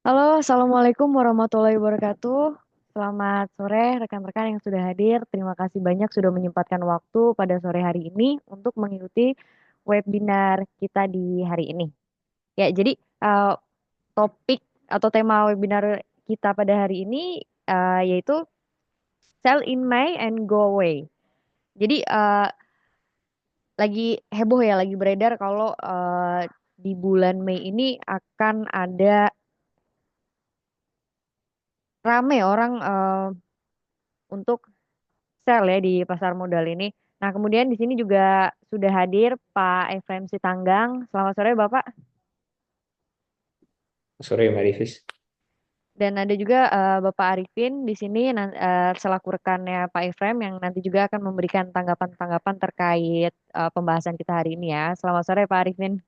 Halo, Assalamualaikum warahmatullahi wabarakatuh. Selamat sore rekan-rekan yang sudah hadir. Terima kasih banyak sudah menyempatkan waktu pada sore hari ini untuk mengikuti webinar kita di hari ini. Ya, jadi topik atau tema webinar kita pada hari ini yaitu Sell in May and Go Away. Jadi lagi heboh ya, lagi beredar kalau di bulan Mei ini akan ada rame orang untuk sell ya di pasar modal ini. Nah, kemudian di sini juga sudah hadir Pak Efrem Sitanggang. Selamat sore, Bapak. Sore Mbak Rivis. Dan ada juga Bapak Arifin di sini selaku rekannya Pak Efrem yang nanti juga akan memberikan tanggapan-tanggapan terkait pembahasan kita hari ini ya. Selamat sore, Pak Arifin.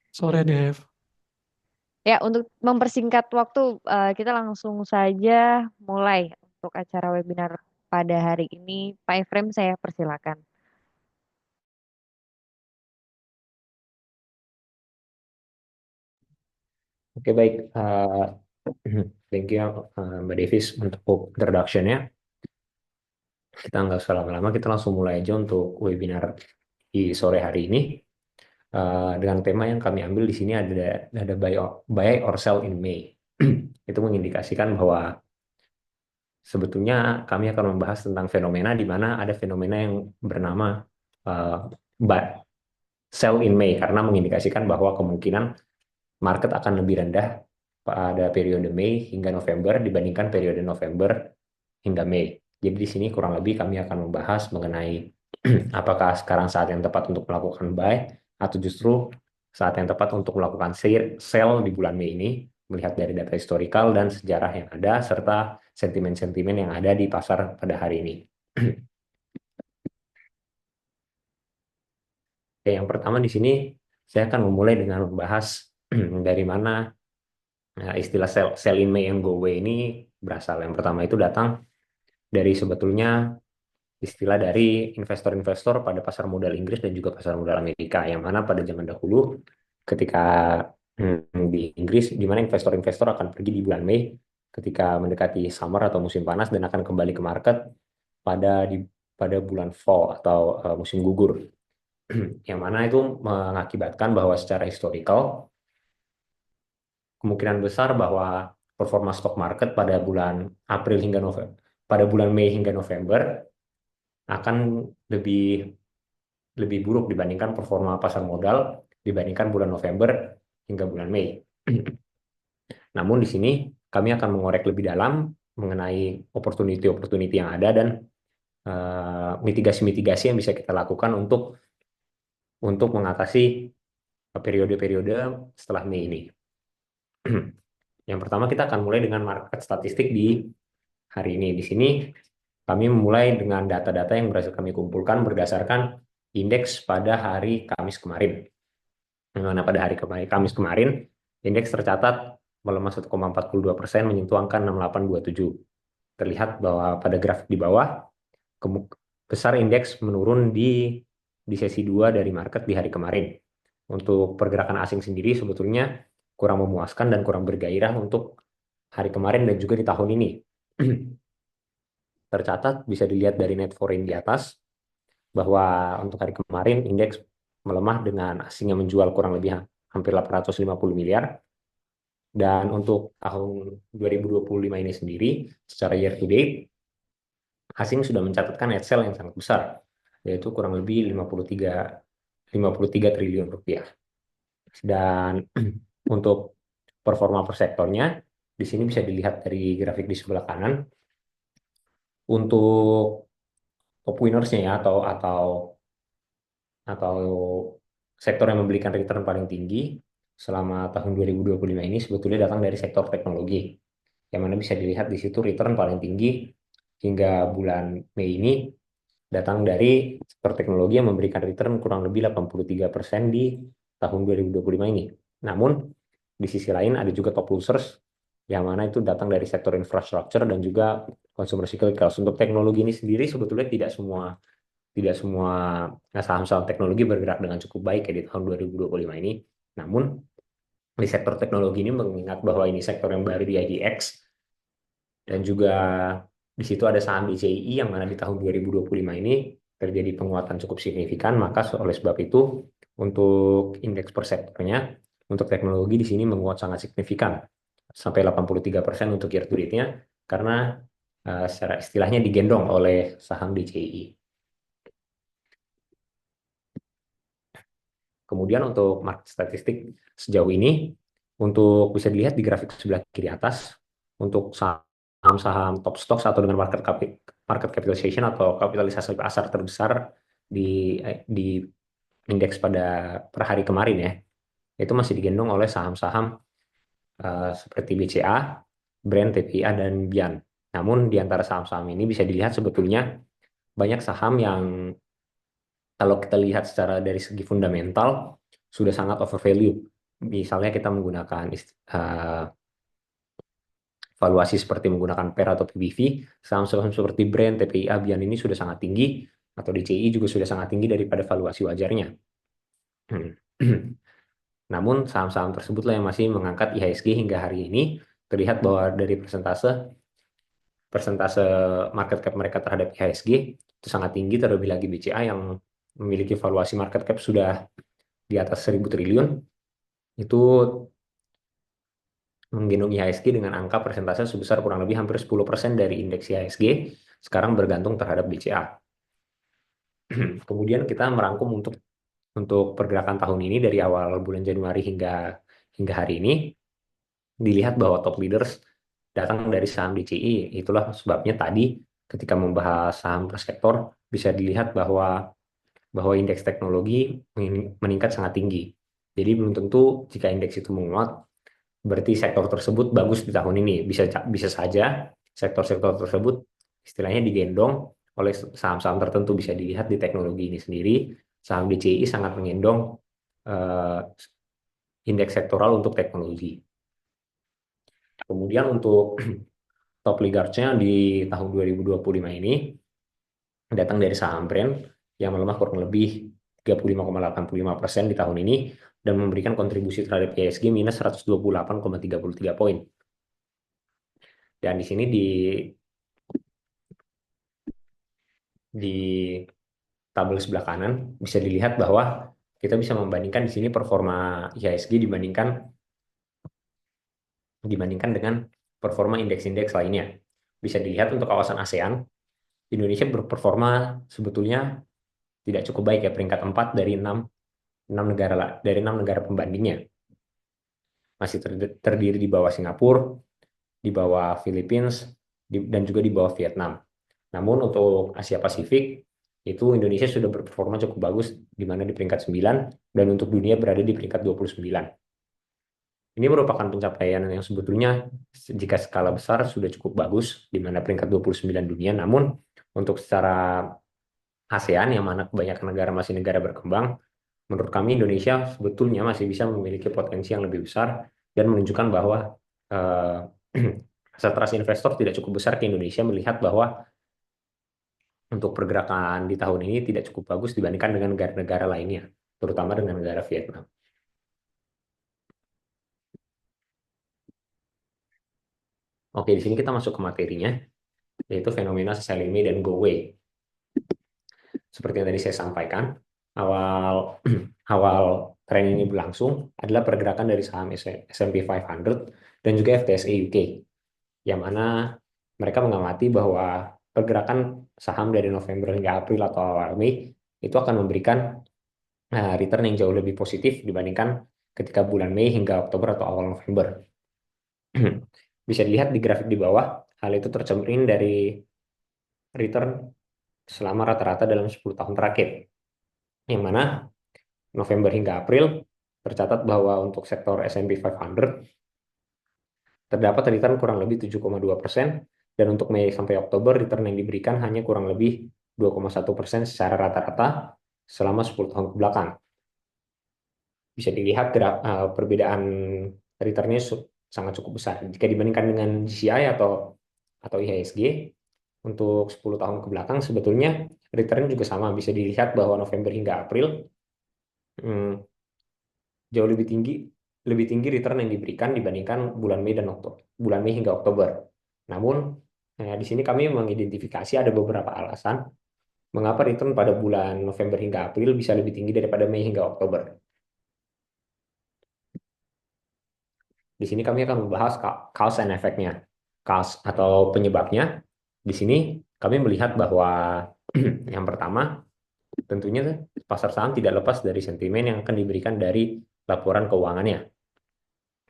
Sore, Dev. Ya, untuk mempersingkat waktu, kita langsung saja mulai untuk acara webinar pada hari ini. Pak Efrem, saya persilakan. Oke, baik. Thank you Mbak Davis untuk introduction-nya. Kita nggak usah lama-lama, kita langsung mulai aja untuk webinar di sore hari ini. Dengan tema yang kami ambil di sini ada buy or sell in May. Itu mengindikasikan bahwa sebetulnya kami akan membahas tentang fenomena di mana ada fenomena yang bernama uh, buy, sell in May, karena mengindikasikan bahwa kemungkinan market akan lebih rendah pada periode Mei hingga November dibandingkan periode November hingga Mei. Jadi di sini kurang lebih kami akan membahas mengenai apakah sekarang saat yang tepat untuk melakukan buy atau justru saat yang tepat untuk melakukan sell di bulan Mei ini, melihat dari data historical dan sejarah yang ada serta sentimen-sentimen yang ada di pasar pada hari ini. Oke, yang pertama di sini saya akan memulai dengan membahas dari mana istilah sell in May and go away ini berasal. Yang pertama itu datang dari sebetulnya istilah dari investor-investor pada pasar modal Inggris dan juga pasar modal Amerika, yang mana pada zaman dahulu ketika di Inggris, di mana investor-investor akan pergi di bulan Mei ketika mendekati summer atau musim panas dan akan kembali ke market pada pada bulan fall atau musim gugur, yang mana itu mengakibatkan bahwa secara historical kemungkinan besar bahwa performa stock market pada bulan April hingga November, pada bulan Mei hingga November akan lebih lebih buruk dibandingkan performa pasar modal dibandingkan bulan November hingga bulan Mei. Namun di sini kami akan mengorek lebih dalam mengenai opportunity-opportunity yang ada dan mitigasi-mitigasi yang bisa kita lakukan untuk mengatasi periode-periode setelah Mei ini. Yang pertama kita akan mulai dengan market statistik di hari ini. Di sini kami memulai dengan data-data yang berhasil kami kumpulkan berdasarkan indeks pada hari Kamis kemarin. Di mana pada hari Kamis kemarin, indeks tercatat melemah 1,42%, menyentuh angka 6827. Terlihat bahwa pada grafik di bawah, besar indeks menurun di sesi 2 dari market di hari kemarin. Untuk pergerakan asing sendiri sebetulnya kurang memuaskan dan kurang bergairah untuk hari kemarin dan juga di tahun ini. Tercatat bisa dilihat dari net foreign di atas bahwa untuk hari kemarin indeks melemah dengan asing yang menjual kurang lebih hampir 850 miliar, dan untuk tahun 2025 ini sendiri secara year to date asing sudah mencatatkan net sell yang sangat besar, yaitu kurang lebih 53 triliun rupiah. Dan untuk performa per sektornya di sini bisa dilihat dari grafik di sebelah kanan. Untuk top winnersnya ya, atau sektor yang memberikan return paling tinggi selama tahun 2025 ini sebetulnya datang dari sektor teknologi, yang mana bisa dilihat di situ return paling tinggi hingga bulan Mei ini datang dari sektor teknologi yang memberikan return kurang lebih 83% di tahun 2025 ini. Namun di sisi lain ada juga top losers, yang mana itu datang dari sektor infrastructure dan juga consumer cyclicals. Untuk teknologi ini sendiri sebetulnya tidak semua saham-saham teknologi bergerak dengan cukup baik ya di tahun 2025 ini. Namun di sektor teknologi ini, mengingat bahwa ini sektor yang baru di IDX, dan juga di situ ada saham DCI yang mana di tahun 2025 ini terjadi penguatan cukup signifikan. Maka oleh sebab itu untuk indeks per sektornya untuk teknologi di sini menguat sangat signifikan sampai 83% untuk year to date-nya, karena secara istilahnya digendong oleh saham DCI. Kemudian untuk market statistik sejauh ini, untuk bisa dilihat di grafik sebelah kiri atas, untuk saham-saham top stocks atau dengan market capitalization atau kapitalisasi pasar terbesar di indeks pada per hari kemarin ya, itu masih digendong oleh saham-saham seperti BCA, Brand, TPA, dan Bian. Namun di antara saham-saham ini bisa dilihat sebetulnya banyak saham yang kalau kita lihat secara dari segi fundamental sudah sangat overvalue. Misalnya kita menggunakan valuasi seperti menggunakan PER atau PBV, saham-saham seperti Brand, TPI, Bian ini sudah sangat tinggi, atau DCI juga sudah sangat tinggi daripada valuasi wajarnya. Namun saham-saham tersebutlah yang masih mengangkat IHSG hingga hari ini. Terlihat bahwa dari persentase market cap mereka terhadap IHSG itu sangat tinggi, terlebih lagi BCA yang memiliki valuasi market cap sudah di atas 1.000 triliun, itu menggendong IHSG dengan angka persentase sebesar kurang lebih hampir 10% dari indeks IHSG sekarang bergantung terhadap BCA. Kemudian kita merangkum untuk pergerakan tahun ini dari awal bulan Januari hingga hari ini, dilihat bahwa top leaders datang dari saham DCI. Itulah sebabnya tadi ketika membahas saham per sektor bisa dilihat bahwa indeks teknologi meningkat sangat tinggi. Jadi belum tentu jika indeks itu menguat berarti sektor tersebut bagus di tahun ini. Bisa saja sektor-sektor tersebut istilahnya digendong oleh saham-saham tertentu. Bisa dilihat di teknologi ini sendiri, saham DCI sangat menggendong indeks sektoral untuk teknologi. Kemudian untuk top leadernya di tahun 2025 ini datang dari saham Brand yang melemah kurang lebih 35,85% di tahun ini dan memberikan kontribusi terhadap IHSG minus 128,33 poin. Dan di sini di tabel sebelah kanan bisa dilihat bahwa kita bisa membandingkan di sini performa IHSG dibandingkan dengan performa indeks-indeks lainnya. Bisa dilihat untuk kawasan ASEAN, Indonesia berperforma sebetulnya tidak cukup baik ya, peringkat 4 dari 6 negara pembandingnya. Masih terdiri di bawah Singapura, di bawah Philippines, dan juga di bawah Vietnam. Namun untuk Asia Pasifik itu Indonesia sudah berperforma cukup bagus, di mana di peringkat 9, dan untuk dunia berada di peringkat 29. Ini merupakan pencapaian yang sebetulnya jika skala besar sudah cukup bagus, di mana peringkat 29 dunia. Namun untuk secara ASEAN, yang mana kebanyakan negara masih negara berkembang, menurut kami Indonesia sebetulnya masih bisa memiliki potensi yang lebih besar dan menunjukkan bahwa konsentrasi investor tidak cukup besar ke Indonesia, melihat bahwa untuk pergerakan di tahun ini tidak cukup bagus dibandingkan dengan negara-negara lainnya, terutama dengan negara Vietnam. Oke, di sini kita masuk ke materinya, yaitu fenomena selling May dan go away. Seperti yang tadi saya sampaikan, awal tren ini berlangsung adalah pergerakan dari saham S&P 500 dan juga FTSE UK, yang mana mereka mengamati bahwa pergerakan saham dari November hingga April atau awal Mei itu akan memberikan return yang jauh lebih positif dibandingkan ketika bulan Mei hingga Oktober atau awal November. Bisa dilihat di grafik di bawah, hal itu tercermin dari return selama rata-rata dalam 10 tahun terakhir, yang mana November hingga April tercatat bahwa untuk sektor S&P 500 terdapat return kurang lebih 7,2%, dan untuk Mei sampai Oktober return yang diberikan hanya kurang lebih 2,1% secara rata-rata selama 10 tahun ke belakang. Bisa dilihat perbedaan returnnya sangat cukup besar. Jika dibandingkan dengan GCI atau IHSG, untuk 10 tahun ke belakang sebetulnya return juga sama. Bisa dilihat bahwa November hingga April jauh lebih tinggi lebih tinggi return yang diberikan dibandingkan bulan Mei dan bulan Mei hingga Oktober. Namun di sini kami mengidentifikasi ada beberapa alasan mengapa return pada bulan November hingga April bisa lebih tinggi daripada Mei hingga Oktober. Di sini kami akan membahas cause and effect-nya. Cause atau penyebabnya. Di sini kami melihat bahwa yang pertama, tentunya pasar saham tidak lepas dari sentimen yang akan diberikan dari laporan keuangannya.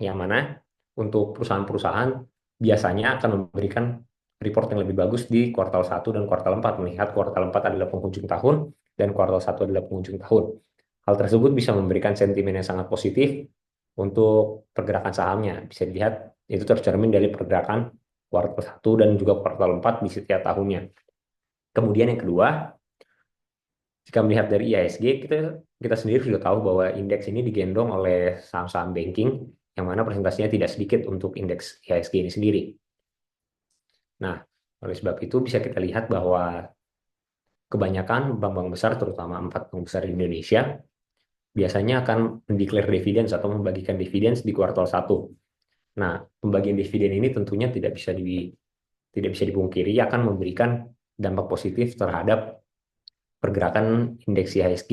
Yang mana untuk perusahaan-perusahaan biasanya akan memberikan report yang lebih bagus di kuartal 1 dan kuartal 4, melihat kuartal 4 adalah penghujung tahun dan kuartal 1 adalah penghujung tahun. Hal tersebut bisa memberikan sentimen yang sangat positif untuk pergerakan sahamnya. Bisa dilihat itu tercermin dari pergerakan kuartal 1 dan juga kuartal 4 di setiap tahunnya. Kemudian yang kedua, jika melihat dari IHSG, kita sendiri sudah tahu bahwa indeks ini digendong oleh saham-saham banking, yang mana presentasinya tidak sedikit untuk indeks IHSG ini sendiri. Nah, oleh sebab itu bisa kita lihat bahwa kebanyakan bank-bank besar, terutama 4 bank besar di Indonesia, biasanya akan mendeklar dividends atau membagikan dividends di kuartal 1. Nah, pembagian dividen ini tentunya tidak bisa dipungkiri akan memberikan dampak positif terhadap pergerakan indeks IHSG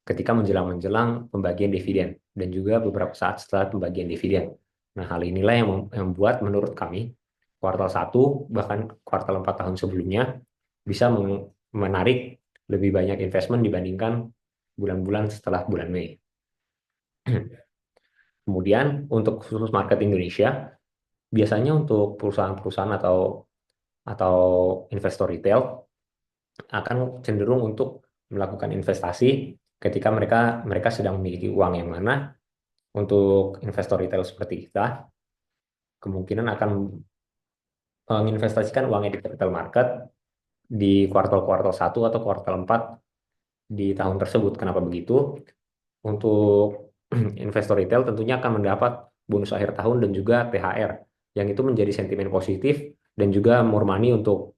ketika menjelang pembagian dividen dan juga beberapa saat setelah pembagian dividen. Nah, hal inilah yang membuat menurut kami kuartal 1 bahkan kuartal 4 tahun sebelumnya bisa menarik lebih banyak investment dibandingkan bulan-bulan setelah bulan Mei. Kemudian untuk khusus market Indonesia, biasanya untuk perusahaan-perusahaan atau investor retail akan cenderung untuk melakukan investasi ketika mereka sedang memiliki uang yang mana. Untuk investor retail seperti kita kemungkinan akan menginvestasikan uangnya di capital market di kuartal 1 atau kuartal 4 di tahun tersebut. Kenapa begitu? Untuk investor retail tentunya akan mendapat bonus akhir tahun dan juga THR, yang itu menjadi sentimen positif dan juga more money untuk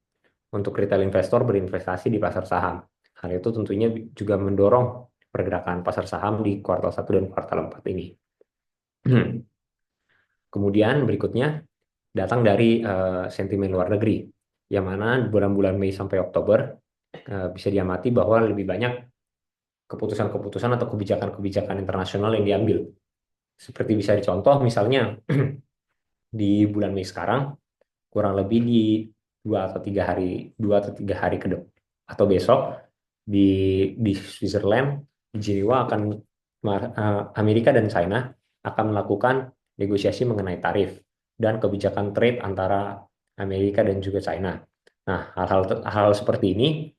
retail investor berinvestasi di pasar saham. Hal itu tentunya juga mendorong pergerakan pasar saham di kuartal 1 dan kuartal 4 ini. Kemudian berikutnya datang dari sentimen luar negeri, yang mana bulan-bulan Mei sampai Oktober bisa diamati bahwa lebih banyak keputusan-keputusan atau kebijakan-kebijakan internasional yang diambil. Seperti bisa dicontoh misalnya di bulan Mei sekarang, kurang lebih di 2 atau 3 hari ke depan atau besok di Switzerland, di Jenewa Amerika dan China akan melakukan negosiasi mengenai tarif dan kebijakan trade antara Amerika dan juga China. Nah, hal-hal seperti ini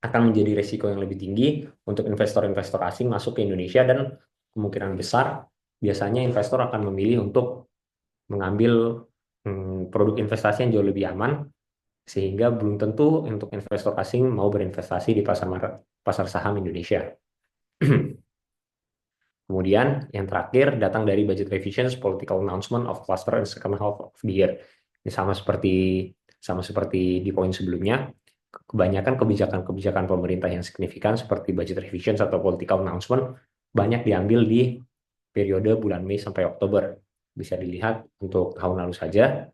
akan menjadi risiko yang lebih tinggi untuk investor-investor asing masuk ke Indonesia, dan kemungkinan besar biasanya investor akan memilih untuk mengambil produk investasi yang jauh lebih aman, sehingga belum tentu untuk investor asing mau berinvestasi di pasar saham Indonesia. Kemudian yang terakhir datang dari budget revisions, political announcement of cluster in second half of the year. Ini sama seperti di poin sebelumnya. Kebanyakan kebijakan-kebijakan pemerintah yang signifikan seperti budget revisions atau political announcement banyak diambil di periode bulan Mei sampai Oktober. Bisa dilihat untuk tahun lalu saja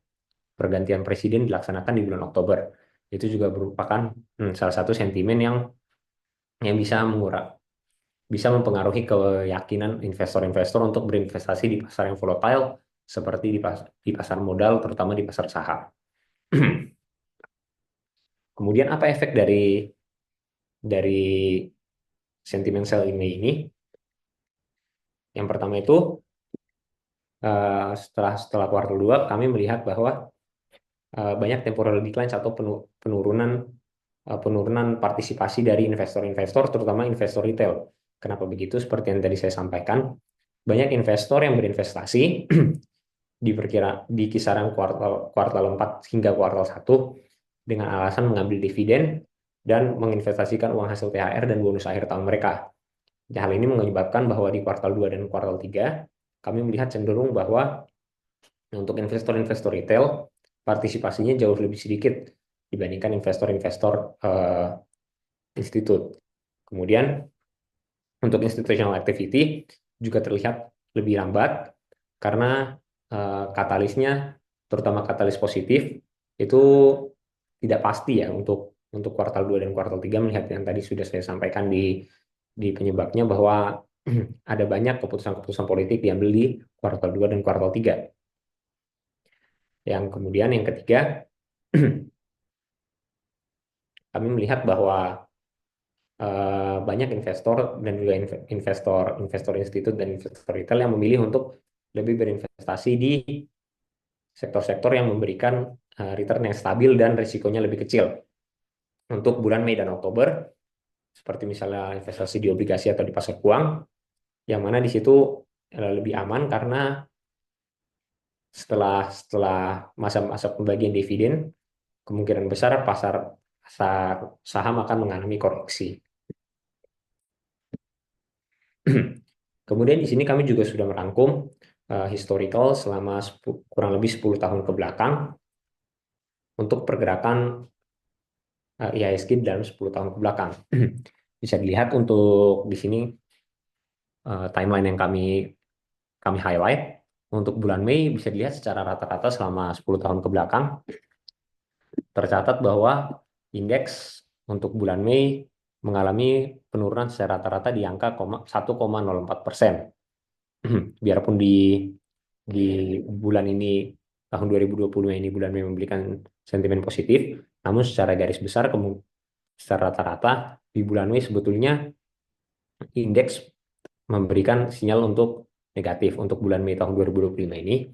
pergantian presiden dilaksanakan di bulan Oktober. Itu juga merupakan salah satu sentimen yang bisa mempengaruhi keyakinan investor-investor untuk berinvestasi di pasar yang volatile seperti di pasar modal, terutama di pasar saham. Kemudian apa efek dari sentimen sell in Mei ini? Yang pertama itu setelah kuartal 2 kami melihat bahwa banyak temporary declines atau penurunan partisipasi dari investor-investor, terutama investor retail. Kenapa begitu? Seperti yang tadi saya sampaikan, banyak investor yang berinvestasi di kisaran kuartal 4 hingga kuartal 1 dengan alasan mengambil dividen dan menginvestasikan uang hasil THR dan bonus akhir tahun mereka. Hal ini menyebabkan bahwa di kuartal 2 dan kuartal 3 kami melihat cenderung bahwa untuk investor-investor retail partisipasinya jauh lebih sedikit dibandingkan investor-investor institut. Kemudian untuk institutional activity juga terlihat lebih lambat karena katalisnya, terutama katalis positif, itu tidak pasti ya untuk kuartal 2 dan kuartal 3, melihat yang tadi sudah saya sampaikan di penyebabnya bahwa ada banyak keputusan-keputusan politik diambil di kuartal 2 dan kuartal 3. Yang kemudian yang ketiga, kami melihat bahwa banyak investor dan juga investor institut dan investor retail yang memilih untuk lebih berinvestasi di sektor-sektor yang memberikan return yang stabil dan risikonya lebih kecil. Untuk bulan Mei dan Oktober, seperti misalnya investasi di obligasi atau di pasar uang, yang mana di situ lebih aman karena setelah masa-masa pembagian dividen, kemungkinan besar pasar saham akan mengalami koreksi. Kemudian di sini kami juga sudah merangkum historical selama kurang lebih 10 tahun ke belakang untuk pergerakan IHSG dalam 10 tahun ke belakang. Bisa dilihat untuk di sini timeline yang kami highlight. Untuk bulan Mei bisa dilihat secara rata-rata selama 10 tahun ke belakang tercatat bahwa indeks untuk bulan Mei mengalami penurunan secara rata-rata di angka 1,04%. Biarpun di bulan ini, tahun 2020 ini, bulan Mei memberikan sentimen positif, namun secara garis besar secara rata-rata di bulan Mei sebetulnya indeks memberikan sinyal untuk negatif. Untuk bulan Mei tahun 2025 ini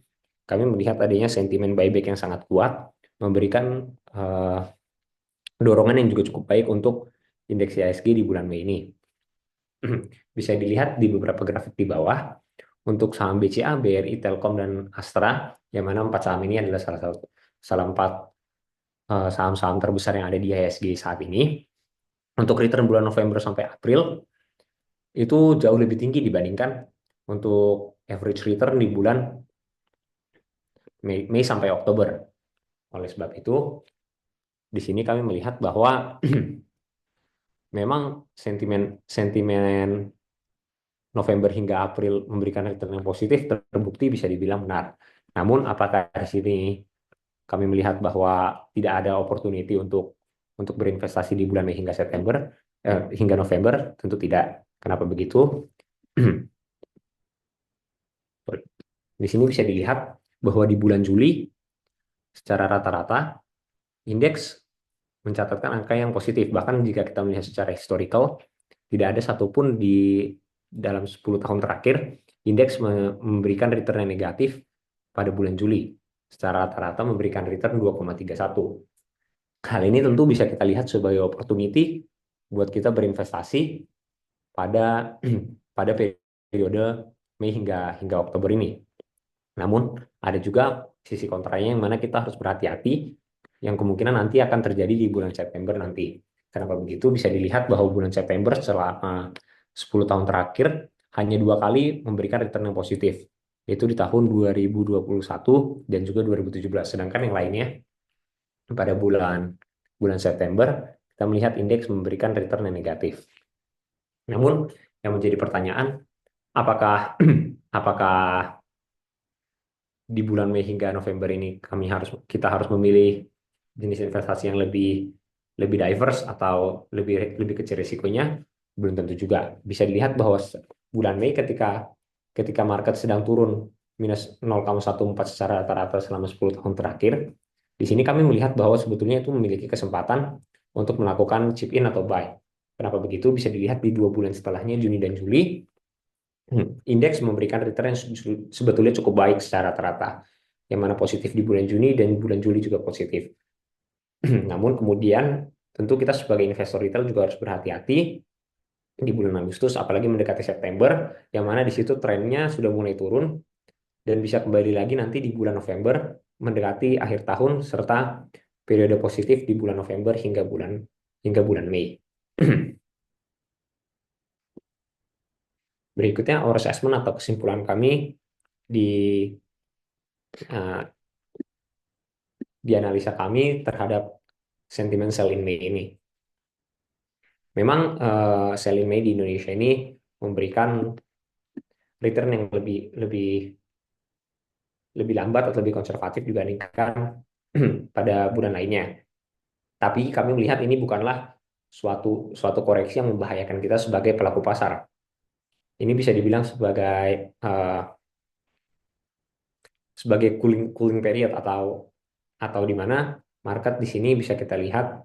kami melihat adanya sentimen buyback yang sangat kuat, memberikan dorongan yang juga cukup baik untuk indeks IHSG di bulan Mei ini. Bisa dilihat di beberapa grafik di bawah untuk saham BCA, BRI, Telkom, dan Astra, yang mana 4 saham ini adalah salah 4 saham-saham terbesar yang ada di IHSG saat ini. Untuk return bulan November sampai April itu jauh lebih tinggi dibandingkan untuk average return di bulan Mei sampai Oktober. Oleh sebab itu, di sini kami melihat bahwa memang sentimen November hingga April memberikan return yang positif, terbukti bisa dibilang benar. Namun apakah di sini kami melihat bahwa tidak ada opportunity untuk berinvestasi di bulan Mei hingga November? Tentu tidak. Kenapa begitu? Di sini bisa dilihat bahwa di bulan Juli secara rata-rata indeks mencatatkan angka yang positif. Bahkan jika kita melihat secara historical, tidak ada satupun di dalam 10 tahun terakhir indeks memberikan return yang negatif pada bulan Juli. Secara rata-rata memberikan return 2,31. Hal ini tentu bisa kita lihat sebagai opportunity buat kita berinvestasi pada pada periode Mei hingga Oktober ini. Namun ada juga sisi kontranya yang mana kita harus berhati-hati yang kemungkinan nanti akan terjadi di bulan September nanti. Kenapa begitu? Bisa dilihat bahwa bulan September selama 10 tahun terakhir hanya 2 kali memberikan return yang positif, yaitu di tahun 2021 dan juga 2017. Sedangkan yang lainnya pada bulan September kita melihat indeks memberikan return yang negatif. Namun yang menjadi pertanyaan, apakah apakah di bulan Mei hingga November ini kita harus memilih jenis investasi yang lebih diverse atau lebih kecil risikonya? Belum tentu juga. Bisa dilihat bahwa bulan Mei ketika market sedang turun minus 0,14 secara rata-rata selama 10 tahun terakhir, di sini kami melihat bahwa sebetulnya itu memiliki kesempatan untuk melakukan chip in atau buy. Kenapa begitu? Bisa dilihat di 2 bulan setelahnya, Juni dan Juli, indeks memberikan return yang sebetulnya cukup baik secara rata-rata, yang mana positif di bulan Juni dan bulan Juli juga positif. Namun kemudian tentu kita sebagai investor retail juga harus berhati-hati di bulan Agustus, apalagi mendekati September, yang mana di situ trennya sudah mulai turun dan bisa kembali lagi nanti di bulan November mendekati akhir tahun serta periode positif di bulan November hingga bulan Mei. Berikutnya our assessment atau kesimpulan kami uh, di analisa kami terhadap sentimen sell in Mei ini. Memang sell in Mei di Indonesia ini memberikan return yang lebih lebih lebih lambat atau lebih konservatif dibandingkan pada bulan lainnya. Tapi kami melihat ini bukanlah suatu suatu koreksi yang membahayakan kita sebagai pelaku pasar. Ini bisa dibilang sebagai cooling cooling period atau di mana market di sini bisa kita lihat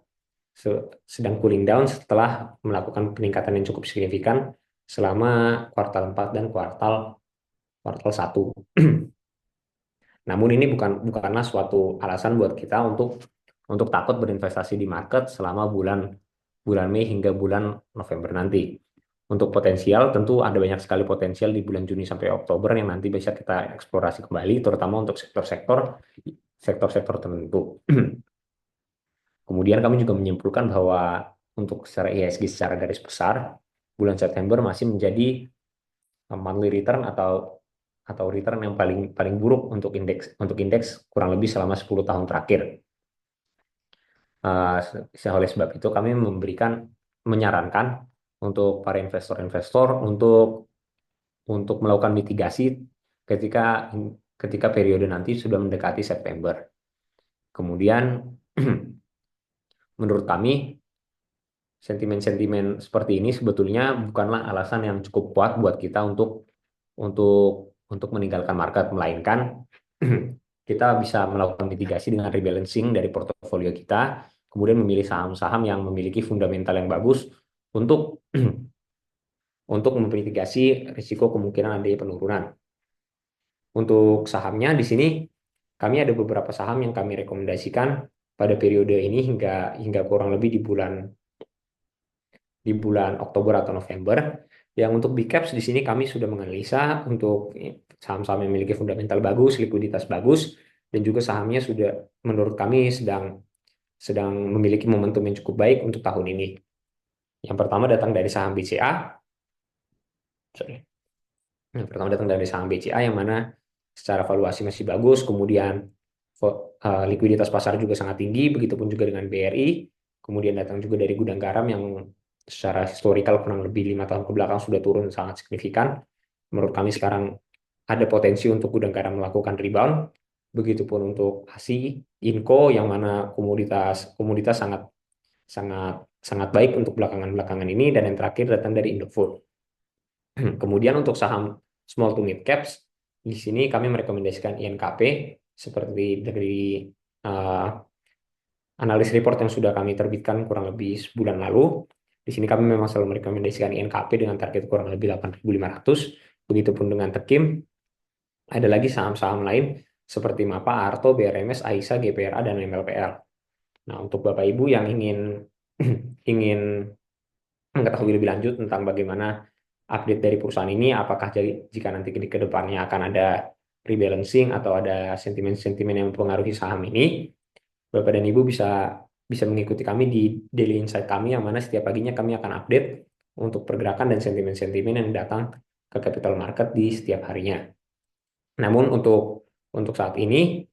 sedang cooling down setelah melakukan peningkatan yang cukup signifikan selama kuartal 4 dan kuartal kuartal 1. Namun ini bukanlah suatu alasan buat kita untuk takut berinvestasi di market selama bulan bulan Mei hingga bulan November nanti. Untuk potensial tentu ada banyak sekali potensial di bulan Juni sampai Oktober yang nanti bisa kita eksplorasi kembali, terutama untuk sektor-sektor tertentu. Kemudian kami juga menyimpulkan bahwa untuk secara IHSG secara garis besar bulan September masih menjadi monthly return atau return yang paling paling buruk untuk indeks kurang lebih selama 10 tahun terakhir. Oleh sebab itu kami menyarankan untuk para investor-investor untuk melakukan mitigasi ketika ketika periode nanti sudah mendekati September. Kemudian menurut kami sentimen-sentimen seperti ini sebetulnya bukanlah alasan yang cukup kuat buat kita untuk meninggalkan market, melainkan kita bisa melakukan mitigasi dengan rebalancing dari portofolio kita, kemudian memilih saham-saham yang memiliki fundamental yang bagus untuk untuk memitigasi risiko kemungkinan adanya penurunan. Untuk sahamnya di sini kami ada beberapa saham yang kami rekomendasikan pada periode ini hingga hingga kurang lebih di bulan Oktober atau November. Yang untuk big caps di sini kami sudah menganalisa untuk saham-saham yang memiliki fundamental bagus, likuiditas bagus, dan juga sahamnya sudah menurut kami sedang sedang memiliki momentum yang cukup baik untuk tahun ini. Yang pertama datang dari saham BCA. Sorry. Yang pertama datang dari saham BCA yang mana secara valuasi masih bagus, kemudian likuiditas pasar juga sangat tinggi, begitupun juga dengan BRI. Kemudian datang juga dari Gudang Garam yang secara historikal kurang lebih 5 tahun ke belakang sudah turun sangat signifikan. Menurut kami sekarang ada potensi untuk Gudang Garam melakukan rebound. Begitupun untuk ASI, Inco yang mana komoditas komoditas sangat sangat sangat baik untuk belakangan-belakangan ini, dan yang terakhir datang dari Indofood. Kemudian untuk saham small to mid caps di sini kami merekomendasikan INKP seperti dari uh, analis report yang sudah kami terbitkan kurang lebih sebulan lalu. Di sini kami memang selalu merekomendasikan INKP dengan target kurang lebih 8.500. Begitupun dengan Tekim. Ada lagi saham-saham lain seperti MAPA, Arto, BRMS, AISA, GPRA, dan MLPL. Nah, untuk Bapak Ibu yang ingin ingin mengetahui lebih lanjut tentang bagaimana update dari perusahaan ini, apakah jika nanti ke depannya akan ada rebalancing atau ada sentimen-sentimen yang mempengaruhi saham ini, Bapak dan Ibu bisa bisa mengikuti kami di daily insight kami yang mana setiap paginya kami akan update untuk pergerakan dan sentimen-sentimen yang datang ke capital market di setiap harinya. Namun untuk saat ini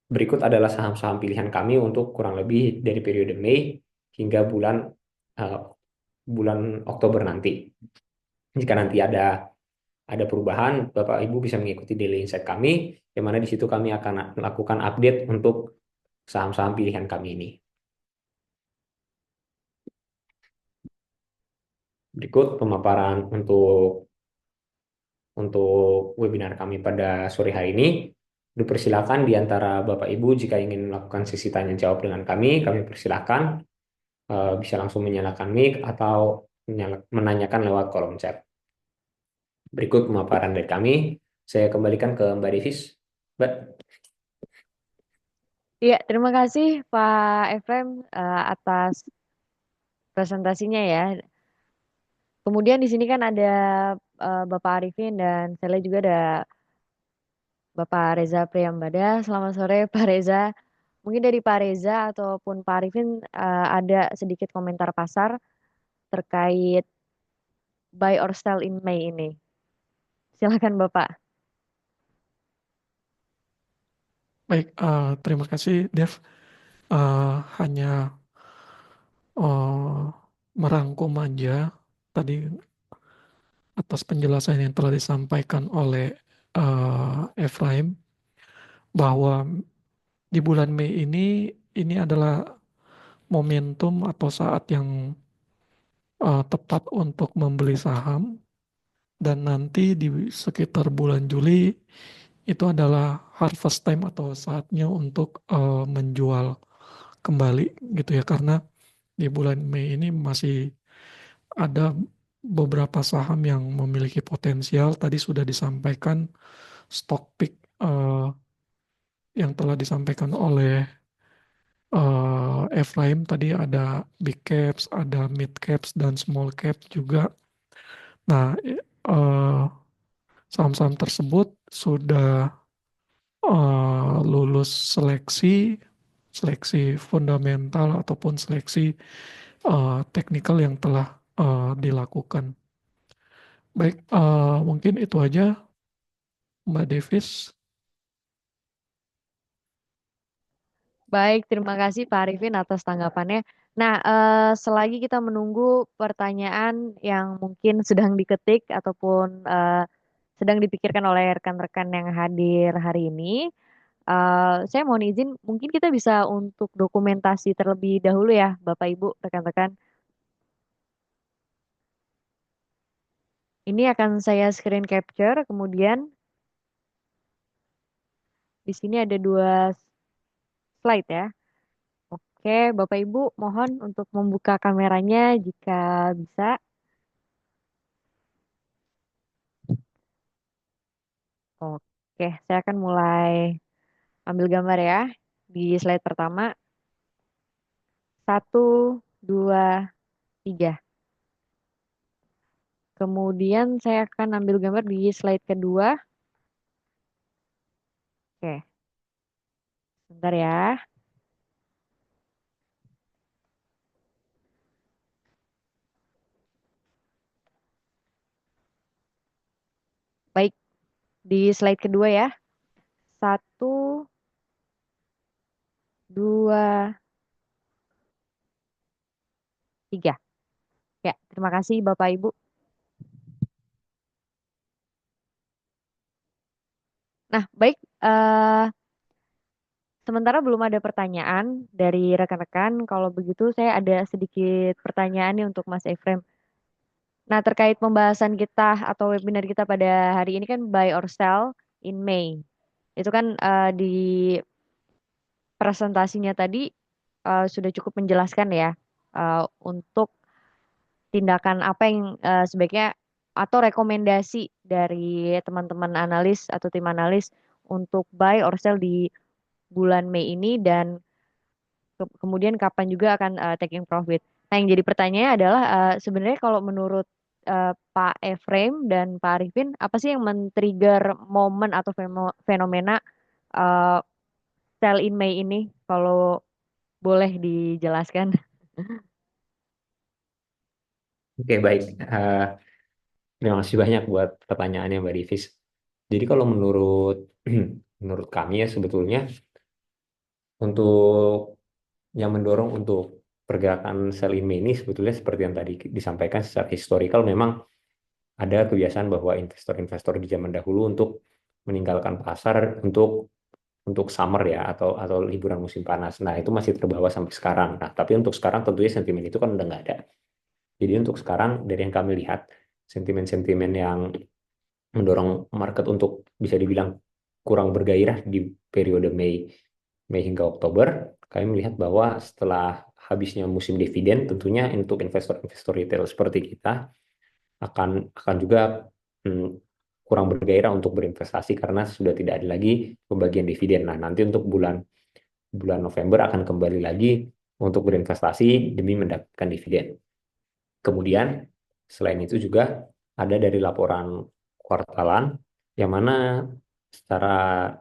berikut adalah saham-saham pilihan kami untuk kurang lebih dari periode Mei hingga uh, bulan Oktober nanti. Jika nanti ada perubahan, Bapak Ibu bisa mengikuti daily insight kami, yang mana di situ kami akan melakukan update untuk saham-saham pilihan kami ini. Berikut pemaparan untuk webinar kami pada sore hari ini. Dipersilakan di antara Bapak Ibu jika ingin melakukan sesi tanya jawab dengan kami persilakan bisa langsung menyalakan mic atau menanyakan lewat kolom chat. Berikut pemaparan dari kami. Saya kembalikan ke Mbak Devis. Mbak. Iya, terima kasih Pak Efrem atas presentasinya ya. Kemudian di sini kan ada Bapak Arifin dan saya lihat juga ada Bapak Reza Priyambada. Selamat sore Pak Reza. Mungkin dari Pak Reza ataupun Pak Arifin ada sedikit komentar pasar terkait buy or sell in May ini. Silakan Bapak. Baik, terima kasih Dev. Hanya merangkum aja tadi atas penjelasan yang telah disampaikan oleh Efraim, bahwa di bulan Mei ini adalah momentum atau saat yang tepat untuk membeli saham, dan nanti di sekitar bulan Juli itu adalah harvest time atau saatnya untuk menjual kembali gitu ya, karena di bulan Mei ini masih ada beberapa saham yang memiliki potensial. Tadi sudah disampaikan stock pick yang telah disampaikan oleh Efraim, tadi ada big caps, ada mid caps, dan small cap juga. Nah, saham-saham tersebut sudah lulus seleksi fundamental ataupun seleksi teknikal yang telah dilakukan. Baik, mungkin itu aja, Mbak Davis. Baik, terima kasih Pak Arifin atas tanggapannya. Nah, selagi kita menunggu pertanyaan yang mungkin sedang diketik ataupun sedang dipikirkan oleh rekan-rekan yang hadir hari ini, saya mohon izin, mungkin kita bisa untuk dokumentasi terlebih dahulu ya, Bapak Ibu, rekan-rekan. Ini akan saya screen capture, kemudian di sini ada 2 slide ya. Oke, Bapak Ibu, mohon untuk membuka kameranya jika bisa. Oke, saya akan mulai ambil gambar ya. Di slide pertama, 1, 2, 3. Kemudian saya akan ambil gambar di slide kedua. Oke, sebentar ya. Baik, di slide kedua ya. 1, 2, 3. Ya, terima kasih Bapak Ibu. Nah, baik. Sementara belum ada pertanyaan dari rekan-rekan. Kalau begitu, saya ada sedikit pertanyaan nih untuk Mas Efrem. Nah, terkait pembahasan kita atau webinar kita pada hari ini kan buy or sell in May. Itu kan di presentasinya tadi sudah cukup menjelaskan ya untuk tindakan apa yang sebaiknya atau rekomendasi dari teman-teman analis atau tim analis untuk buy or sell di bulan Mei ini dan kemudian kapan juga akan taking profit. Nah, yang jadi pertanyaannya adalah sebenarnya kalau menurut Pak Efrem dan Pak Arifin, apa sih yang men-trigger momen atau fenomena uh, sell in May ini? Kalau boleh dijelaskan. Oke, baik. Terima kasih banyak buat pertanyaannya Mbak Divis. Jadi kalau menurut menurut kami ya sebetulnya untuk yang mendorong untuk pergerakan sell in May ini sebetulnya seperti yang tadi disampaikan secara historikal memang ada kebiasaan bahwa investor-investor di zaman dahulu untuk meninggalkan pasar untuk summer ya atau liburan musim panas. Nah, itu masih terbawa sampai sekarang. Nah, tapi untuk sekarang tentunya sentimen itu kan udah nggak ada. Jadi untuk sekarang dari yang kami lihat sentimen-sentimen yang mendorong market untuk bisa dibilang kurang bergairah di periode Mei hingga Oktober, kami melihat bahwa setelah habisnya musim dividen, tentunya untuk investor-investor retail seperti kita akan juga hmm, kurang bergairah untuk berinvestasi karena sudah tidak ada lagi pembagian dividen. Nah, nanti untuk bulan bulan November akan kembali lagi untuk berinvestasi demi mendapatkan dividen. Kemudian selain itu juga ada dari laporan kuartalan yang mana secara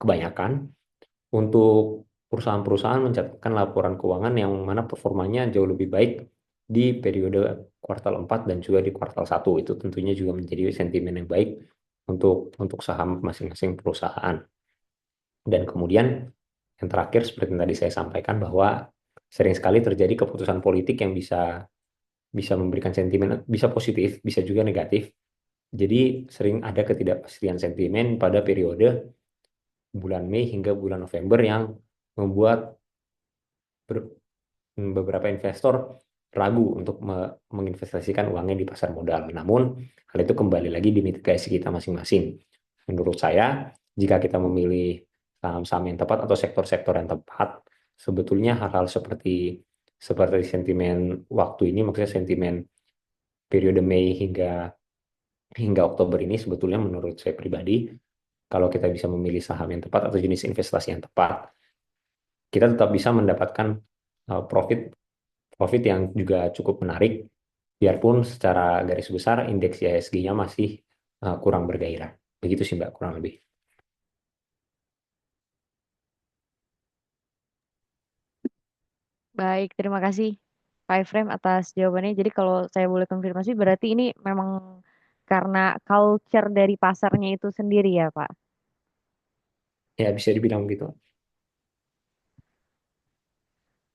kebanyakan untuk perusahaan-perusahaan mencatatkan laporan keuangan yang mana performanya jauh lebih baik di periode kuartal 4 dan juga di kuartal 1. Itu tentunya juga menjadi sentimen yang baik untuk saham masing-masing perusahaan. Dan kemudian yang terakhir seperti yang tadi saya sampaikan bahwa sering sekali terjadi keputusan politik yang bisa bisa memberikan sentimen, bisa positif, bisa juga negatif. Jadi sering ada ketidakpastian sentimen pada periode bulan Mei hingga bulan November yang membuat beberapa investor ragu untuk menginvestasikan uangnya di pasar modal. Namun, hal itu kembali lagi dimitigasi kita masing-masing. Menurut saya, jika kita memilih saham-saham yang tepat atau sektor-sektor yang tepat, sebetulnya hal-hal seperti sentimen waktu ini, maksudnya sentimen periode Mei hingga Oktober ini, sebetulnya menurut saya pribadi, kalau kita bisa memilih saham yang tepat atau jenis investasi yang tepat, kita tetap bisa mendapatkan profit profit yang juga cukup menarik, biarpun secara garis besar indeks IHSG-nya masih kurang bergairah. Begitu sih Mbak, kurang lebih. Baik, terima kasih Pak Efrem atas jawabannya. Jadi kalau saya boleh konfirmasi, berarti ini memang karena culture dari pasarnya itu sendiri ya, Pak? Ya, bisa dibilang begitu.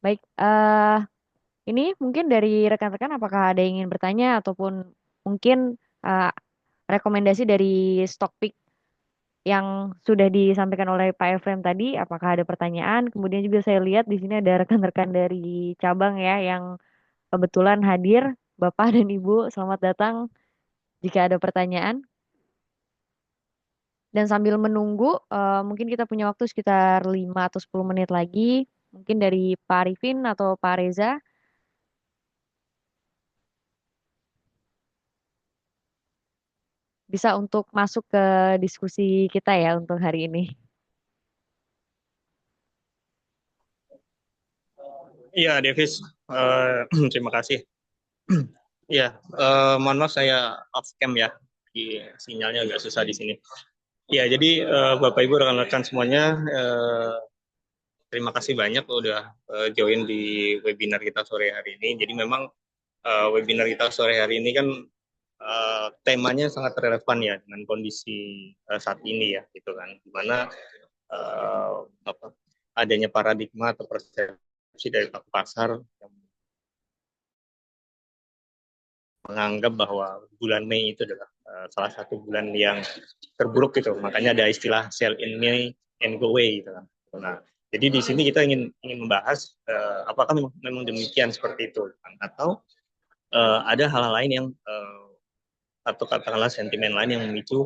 Baik, ini mungkin dari rekan-rekan apakah ada yang ingin bertanya ataupun mungkin eh, rekomendasi dari stock pick yang sudah disampaikan oleh Pak Efrem tadi, apakah ada pertanyaan? Kemudian juga saya lihat di sini ada rekan-rekan dari cabang ya yang kebetulan hadir. Bapak dan Ibu, selamat datang jika ada pertanyaan. Dan sambil menunggu, mungkin kita punya waktu sekitar 5 atau 10 menit lagi. Mungkin dari Pak Arifin atau Pak Reza bisa untuk masuk ke diskusi kita ya untuk hari ini. Iya, Davis. Terima kasih. Iya, mohon maaf saya off cam ya. Sinyalnya agak susah di sini. Ya, jadi Bapak Ibu rekan-rekan semuanya, terima kasih banyak udah join di webinar kita sore hari ini. Jadi memang webinar kita sore hari ini kan temanya sangat relevan ya dengan kondisi saat ini ya, gitu kan. Dimana apa, adanya paradigma atau persepsi dari pelaku pasar yang menganggap bahwa bulan Mei itu adalah salah satu bulan yang terburuk gitu. Makanya ada istilah sell in May and go away gitu kan. Nah, jadi di sini kita ingin membahas apakah memang demikian seperti itu kan? Atau ada hal-hal lain yang atau katakanlah sentimen lain yang memicu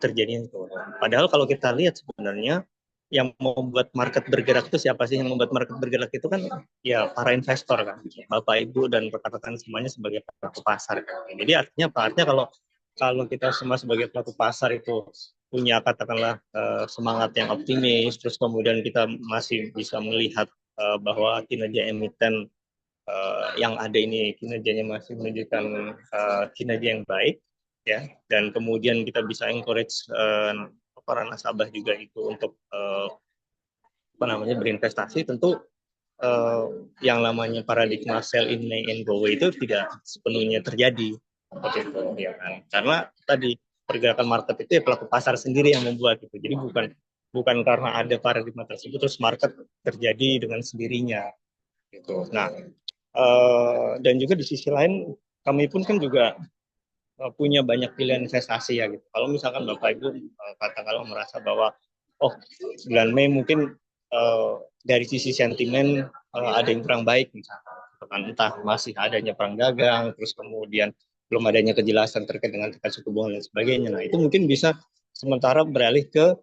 terjadinya itu. Padahal kalau kita lihat sebenarnya yang membuat market bergerak itu siapa sih? Yang membuat market bergerak itu kan ya para investor kan, Bapak Ibu dan rekan-rekan semuanya sebagai pelaku pasar kan. Jadi artinya apa? Artinya kalau kita semua sebagai pelaku pasar itu punya katakanlah semangat yang optimis, terus kemudian kita masih bisa melihat bahwa kinerja emiten yang ada ini kinerjanya masih menunjukkan kinerja yang baik ya, dan kemudian kita bisa encourage para nasabah juga itu untuk apa namanya berinvestasi. Tentu yang namanya paradigma sell in May and go away itu tidak sepenuhnya terjadi seperti itu ya kan, karena tadi pergerakan market itu ya pelaku pasar sendiri yang membuat itu. Jadi bukan karena ada paradigma tersebut terus market terjadi dengan sendirinya gitu. Nah, dan juga di sisi lain kami pun kan juga punya banyak pilihan investasi ya gitu. Kalau misalkan Bapak Ibu katakanlah merasa bahwa oh bulan Mei mungkin dari sisi sentimen ada yang kurang baik misalkan, entah masih adanya perang dagang, terus kemudian belum adanya kejelasan terkait dengan tingkat suku bunga dan sebagainya. Nah itu mungkin bisa sementara beralih ke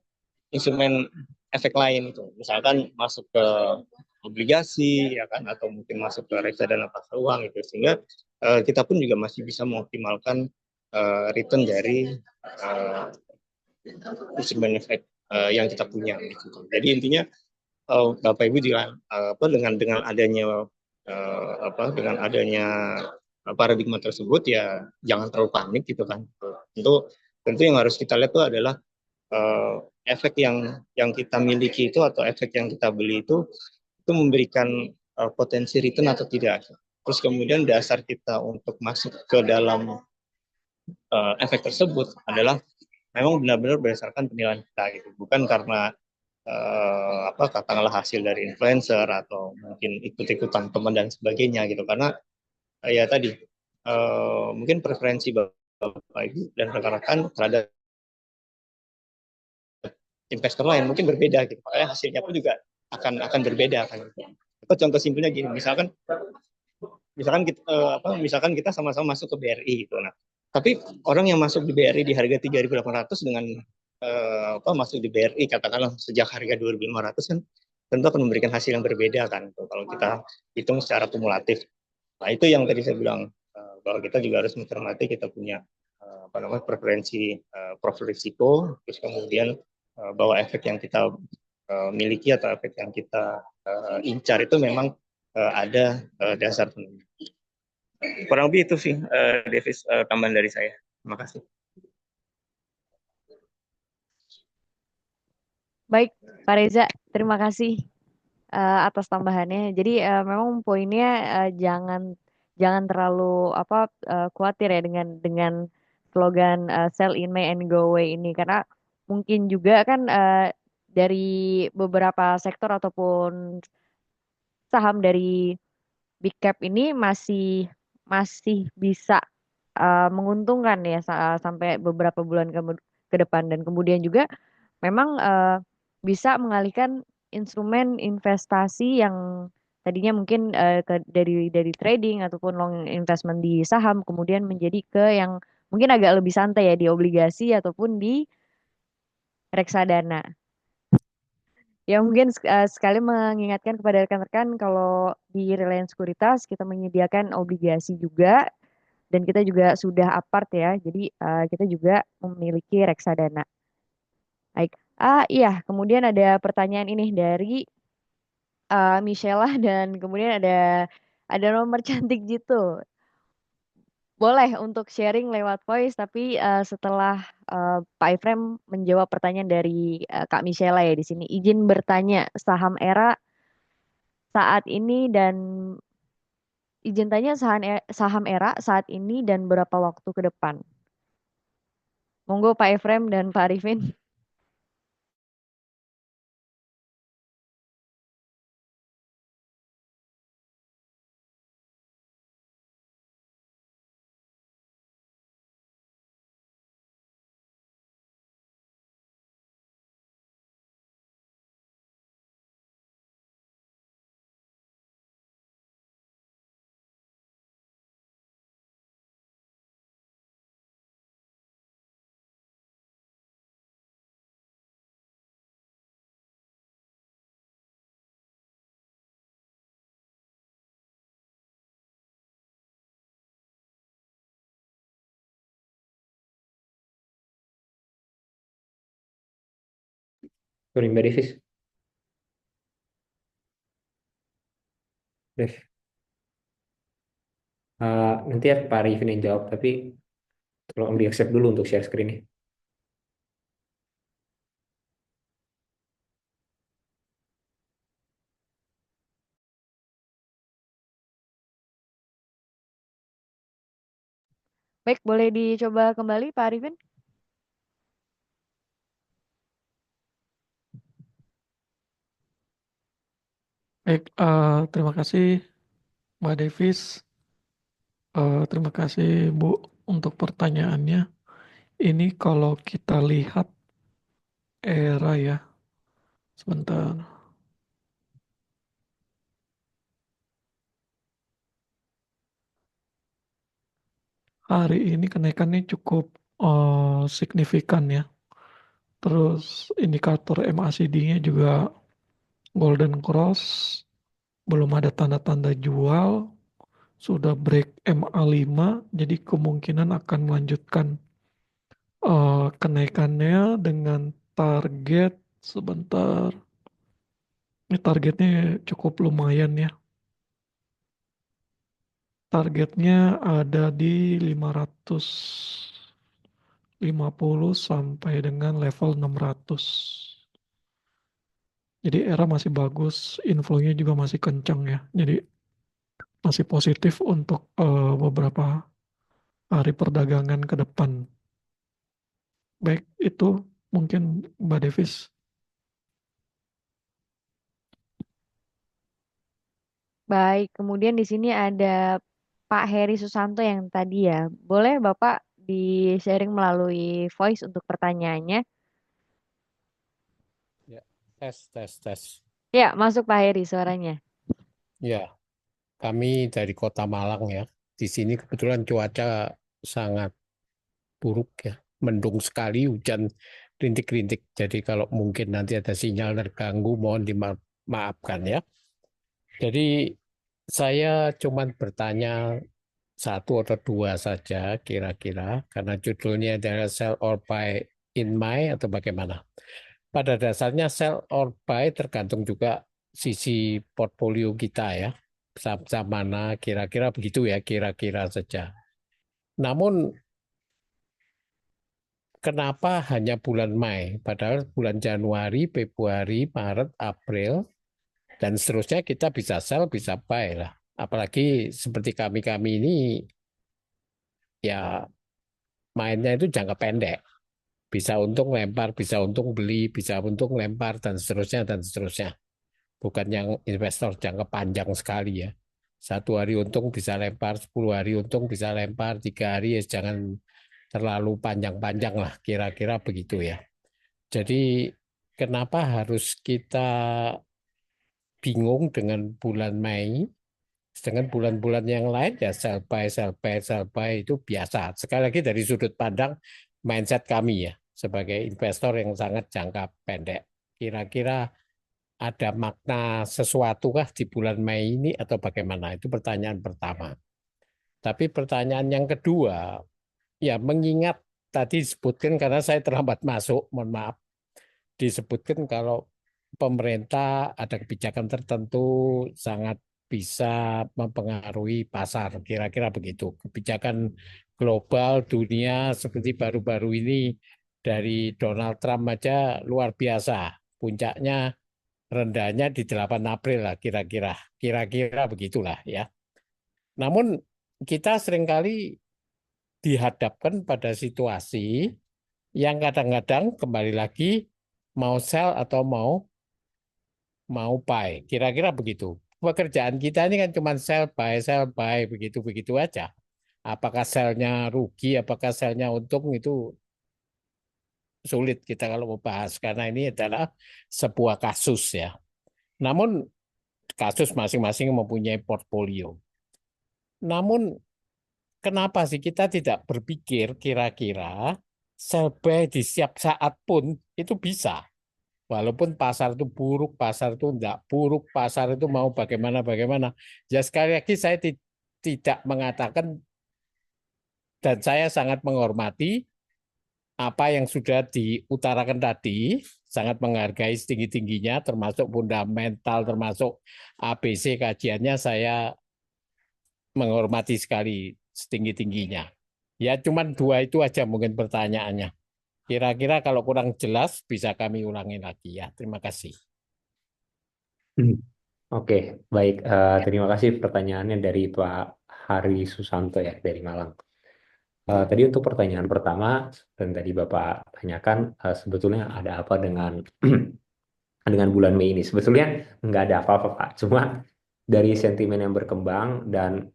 instrumen efek lain itu, misalkan masuk ke obligasi ya kan, atau mungkin masuk ke reksadana pasar uang itu, sehingga kita pun juga masih bisa mengoptimalkan return dari instrumen efek yang kita punya gitu. Jadi intinya Bapak Ibu juga dengan adanya dengan adanya paradigma tersebut ya jangan terlalu panik gitu kan. Tentu yang harus kita lihat itu adalah efek yang kita miliki itu atau efek yang kita beli itu memberikan potensi return atau tidak. Terus kemudian dasar kita untuk masuk ke dalam efek tersebut adalah memang benar-benar berdasarkan penilaian kita gitu, bukan karena katakanlah hasil dari influencer atau mungkin ikut-ikutan teman dan sebagainya gitu. Karena ya tadi mungkin preferensi Bapak Ibu dan rekan-rekan terhadap investor lain mungkin berbeda gitu. Makanya hasilnya pun juga akan berbeda kan. Atau contoh simpelnya gini, misalkan kita sama-sama masuk ke BRI gitu. Nah, tapi orang yang masuk di BRI di harga 3.800 dengan masuk di BRI katakanlah sejak harga 2.500 kan tentu akan memberikan hasil yang berbeda kan kalau kita hitung secara kumulatif. Nah, itu yang tadi saya bilang bahwa kita juga harus mencermati kita punya preferensi profil risiko, terus kemudian bahwa efek yang kita miliki atau efek yang kita incar itu memang ada dasar tentunya. Kurang lebih itu sih, Davis, tambahan dari saya. Terima kasih. Baik, Pak Reza, terima kasih atas tambahannya. Jadi memang poinnya jangan terlalu khawatir ya dengan slogan sell in May and go away ini karena mungkin juga kan dari beberapa sektor ataupun saham dari big cap ini masih masih bisa menguntungkan ya sampai beberapa bulan ke depan dan kemudian juga memang bisa mengalihkan instrumen investasi yang tadinya mungkin dari trading ataupun long investment di saham kemudian menjadi ke yang mungkin agak lebih santai ya di obligasi ataupun di reksadana. Ya mungkin sekali mengingatkan kepada rekan-rekan kalau di Reliance Sekuritas kita menyediakan obligasi juga dan kita juga sudah apart ya. Jadi kita juga memiliki reksadana. Baik. Iya, kemudian ada pertanyaan ini dari Michella dan kemudian ada nomor cantik gitu. Boleh untuk sharing lewat voice tapi setelah Pak Ifrem menjawab pertanyaan dari Kak Michella ya di sini. Izin bertanya saham era saat ini dan izin tanya saham era saat ini dan berapa waktu ke depan. Monggo Pak Ifrem dan Pak Arifin. Sorry, Mbak Davis. Dev. Nanti ya Pak Arifin yang jawab, tapi tolong di accept dulu untuk share screen-nya. Baik, boleh dicoba kembali Pak Arifin? Baik, terima kasih Mbak Davis. Terima kasih Bu untuk pertanyaannya. Ini kalau kita lihat era ya, sebentar. Hari ini kenaikannya cukup signifikan ya. Terus indikator MACD-nya juga Golden Cross, belum ada tanda-tanda jual, sudah break MA5, jadi kemungkinan akan melanjutkan kenaikannya dengan target sebentar. Ini targetnya cukup lumayan ya. Targetnya ada di 550 sampai dengan level 600. Jadi era masih bagus, inflow-nya juga masih kencang ya. Jadi masih positif untuk beberapa hari perdagangan ke depan. Baik, itu mungkin Mbak Davis. Baik, kemudian di sini ada Pak Heri Susanto yang tadi ya. Boleh Bapak di-sharing melalui voice untuk pertanyaannya? Ya, tes. Ya, masuk Pak Heri suaranya. Ya, kami dari Kota Malang ya. Di sini kebetulan cuaca sangat buruk ya. Mendung sekali, hujan rintik-rintik. Jadi kalau mungkin nanti ada sinyal terganggu, mohon dimaafkan ya. Jadi saya cuma bertanya satu atau dua saja kira-kira, karena judulnya adalah sell or buy in my atau bagaimana. Pada dasarnya sell or buy tergantung juga sisi portfolio kita ya. Saham-saham mana kira-kira begitu ya, kira-kira saja. Namun kenapa hanya bulan Mei? Padahal bulan Januari, Februari, Maret, April, dan seterusnya kita bisa sell, bisa buy lah. Apalagi seperti kami-kami ini ya mainnya itu jangka pendek. Bisa untung lempar, bisa untung beli, bisa untung lempar, dan seterusnya, dan seterusnya. Bukan yang investor jangka panjang sekali ya. 1 hari untung bisa lempar, 10 hari untung bisa lempar, 3 hari ya jangan terlalu panjang-panjang lah, kira-kira begitu ya. Jadi kenapa harus kita bingung dengan bulan Mei, sedangkan bulan-bulan yang lain ya sell buy, sell buy, sell buy itu biasa. Sekali lagi dari sudut pandang mindset kami ya, sebagai investor yang sangat jangka pendek. Kira-kira ada makna sesuatu kah di bulan Mei ini atau bagaimana? Itu pertanyaan pertama. Tapi pertanyaan yang kedua, ya mengingat tadi disebutkan karena saya terlambat masuk, mohon maaf, disebutkan kalau pemerintah ada kebijakan tertentu sangat bisa mempengaruhi pasar, kira-kira begitu. Kebijakan global dunia seperti baru-baru ini dari Donald Trump aja luar biasa. Puncaknya rendahnya di 8 April lah kira-kira. Kira-kira begitulah ya. Namun kita seringkali dihadapkan pada situasi yang kadang-kadang kembali lagi mau sell atau mau buy. Kira-kira begitu. Pekerjaan kita ini kan cuma sell buy begitu-begitu aja. Apakah sell-nya rugi, apakah sell-nya untung itu sulit kita kalau membahas karena ini adalah sebuah kasus ya. Namun kasus masing-masing mempunyai portfolio. Namun kenapa sih kita tidak berpikir kira-kira sell buy di setiap saat pun itu bisa. Walaupun pasar itu buruk, pasar itu enggak buruk, pasar itu mau bagaimana-bagaimana. Ya sekali lagi saya tidak mengatakan dan saya sangat menghormati apa yang sudah diutarakan tadi, sangat menghargai setinggi-tingginya, termasuk fundamental, termasuk ABC kajiannya, saya menghormati sekali setinggi-tingginya. Ya, cuman dua itu aja mungkin pertanyaannya. Kira-kira kalau kurang jelas bisa kami ulangi lagi ya. Terima kasih. Oke, baik. Terima kasih pertanyaannya dari Pak Hari Susanto ya dari Malang. Tadi untuk pertanyaan pertama dan tadi Bapak tanyakan sebetulnya ada apa dengan dengan bulan Mei ini? Sebetulnya nggak ada apa-apa Pak. Cuma dari sentimen yang berkembang dan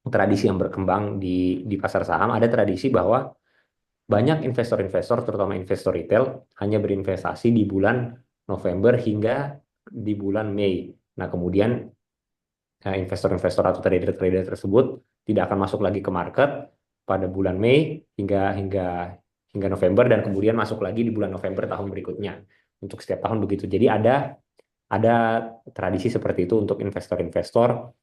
tradisi yang berkembang di pasar saham, ada tradisi bahwa banyak investor-investor, terutama investor retail, hanya berinvestasi di bulan November hingga di bulan Mei. Nah, kemudian investor-investor atau trader-trader tersebut tidak akan masuk lagi ke market pada bulan Mei hingga hingga hingga November dan kemudian masuk lagi di bulan November tahun berikutnya. Untuk setiap tahun begitu. Jadi ada tradisi seperti itu untuk investor-investor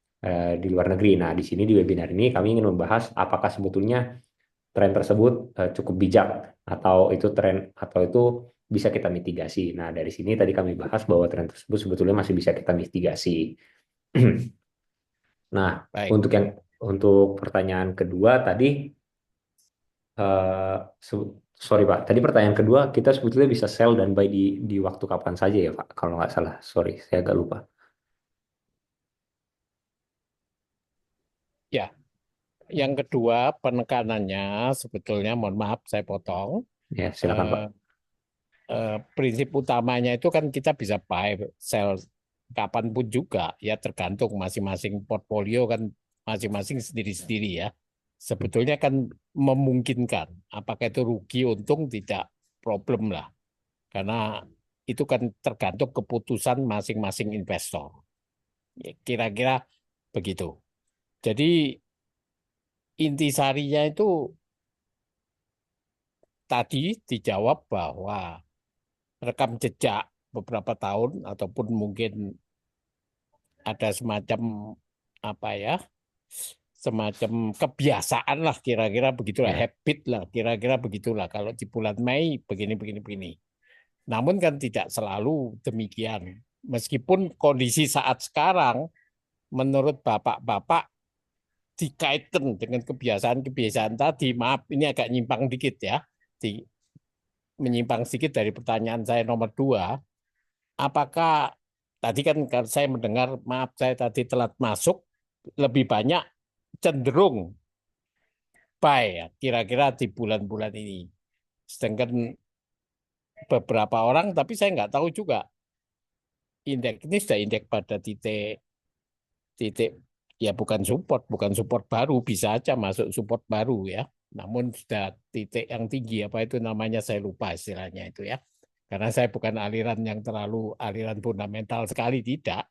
di luar negeri. Nah, di sini di webinar ini kami ingin membahas apakah sebetulnya tren tersebut cukup bijak atau itu tren atau itu bisa kita mitigasi. Nah, dari sini tadi kami bahas bahwa tren tersebut sebetulnya masih bisa kita mitigasi. Nah, Baik. untuk pertanyaan kedua tadi sorry Pak, tadi pertanyaan kedua kita sebetulnya bisa sell dan buy di waktu kapan saja ya Pak, kalau nggak salah. Sorry, saya agak lupa. Ya, yang kedua penekanannya sebetulnya, mohon maaf saya potong. Ya, silakan Pak. Prinsip utamanya itu kan kita bisa buy, sell kapanpun juga ya, tergantung masing-masing portfolio kan, masing-masing sendiri-sendiri ya. Sebetulnya kan memungkinkan, apakah itu rugi untung tidak problem lah, karena itu kan tergantung keputusan masing-masing investor. Ya, kira-kira begitu. Jadi intisarinya itu tadi dijawab bahwa rekam jejak beberapa tahun ataupun mungkin ada semacam apa ya, semacam kebiasaan lah, kira-kira begitulah, Ya. habit lah, kira-kira begitulah kalau di bulan Mei begini begini begini. Namun kan tidak selalu demikian. Meskipun kondisi saat sekarang menurut bapak-bapak dikaitkan dengan kebiasaan-kebiasaan tadi, maaf ini agak nyimpang dikit ya, di, menyimpang sedikit dari pertanyaan saya nomor 2. Apakah tadi kan saya mendengar, maaf saya tadi telat masuk, lebih banyak cenderung buy ya, kira-kira di bulan-bulan ini. Sedangkan beberapa orang, tapi saya nggak tahu juga, indeks ini sudah indeks pada titik titik ya, bukan support baru, bisa aja masuk support baru ya. Namun sudah titik yang tinggi, apa itu namanya saya lupa istilahnya itu ya. Karena saya bukan aliran yang terlalu aliran fundamental sekali, tidak.